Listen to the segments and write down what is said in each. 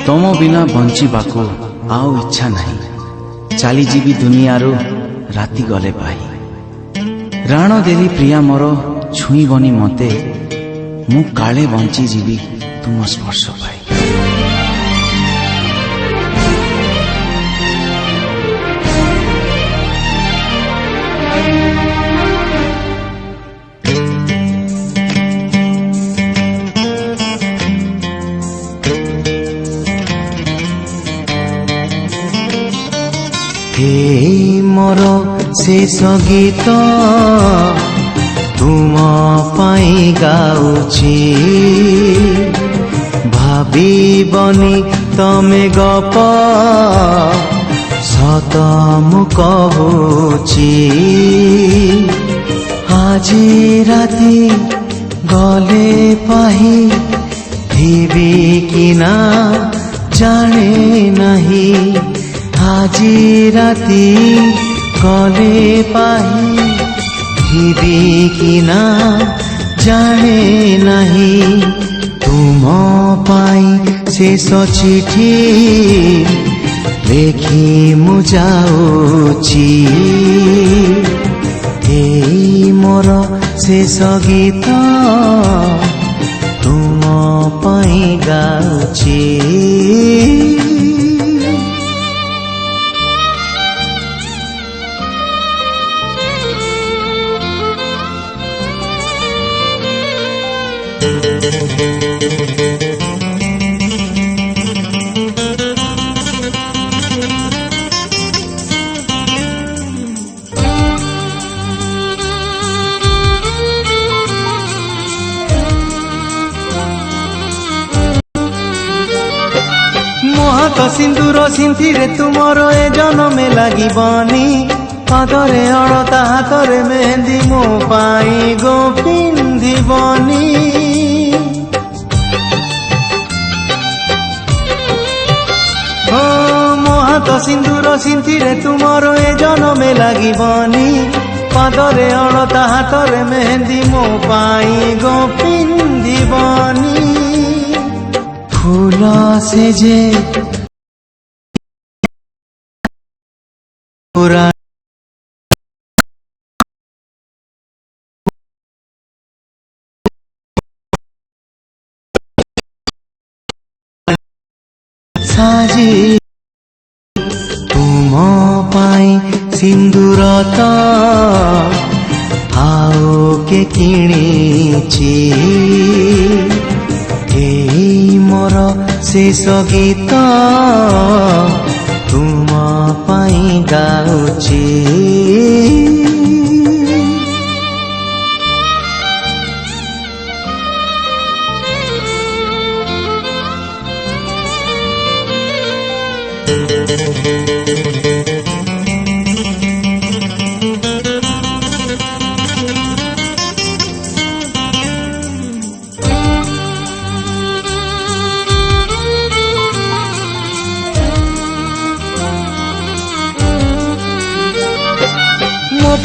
तम बिना बंचिबाकू आउ इच्छा नहीं चली जीवी दुनियारू राति गले पाई राण देली प्रिया मोर छुईबनी मते मु काले बंची जीवी तुम स्पर्श पाई। हे मोर शेष गीत तुम पाई गाउछि भाबिबनी तमे गप सत मु कहूछि আজি राति गले पाही थिबी कि ना जाने नहीं আজি राति गले पाही थिबी कि ना जाने नहीं तुम पाई शेष चिठी लेखी मु जाउछि एई मोर शेष गीत तुम पाई गाउछि। मोहक सिंदूर सिंथिरे तुमर ए जन्मे लागिबनी पादरे अड़ता हाथरे मेहंदी मो पाई गो पिंधिबनी ओ मोहक सिंदूर सिंथिरे तुमर ए जन्मे लागिबनी पादरे अड़ता हाथरे मेहंदी मो पाई गो पिंधिबनी फूल से जे पूरा साजी तुम पाई सिंदूर तो आओ के किणीची मोर शेष गीत तुम पाई गाउछि।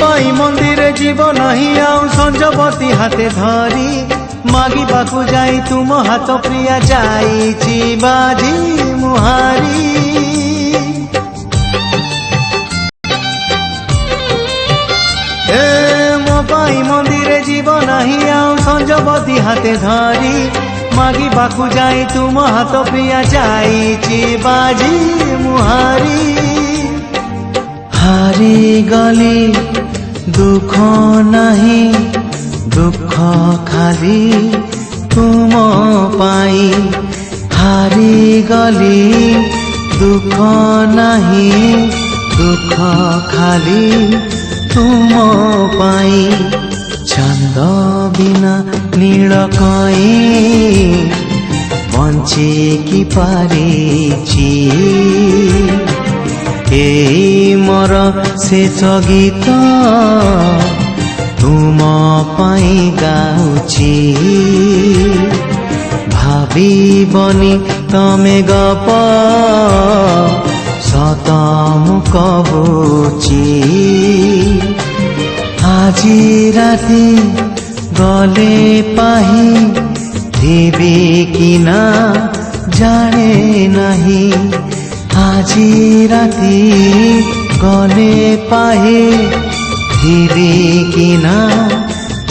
पाई मंदिर जीव नहीं आउ संजवती हाथे धरी मागी बाकू जाई तुम हाथ प्रिया जाई बाजी मुहारी मो पाई मंदिर जीव नहीं आउ संजवती हाथे धरी मागी बाकू जाई तुम हाथ प्रिया जाई बाजी मुहारी हारी गली दुख नहीं दुख खाली तुम पाई हारी गली दुख नहीं दुख खाली तुम पाई चंद बिना नील कई बंची की पारिची एई मोर शेष गीत तुम पाई गाउछि भाबिबनी तमे गप सत मु कहूछि আজি राति गले पाही थिबी कि ना ଜାଣେ ନାହିଁ ଆଜି ରାତି ଗଲେ ପାହେ ଥିବି କି ନା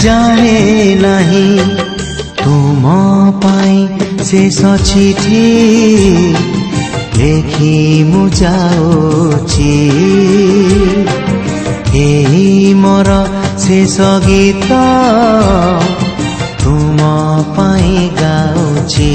ଜାଣେ ନାହିଁ ତୁମ ପାଇଁ ଶେଷ ଚିଠି ଲେଖି ମୁଁ ଯାଉଛି ଏହି ମୋର ଶେଷ ଗୀତ ତୁମ ପାଇଁ ଗାଉଛି।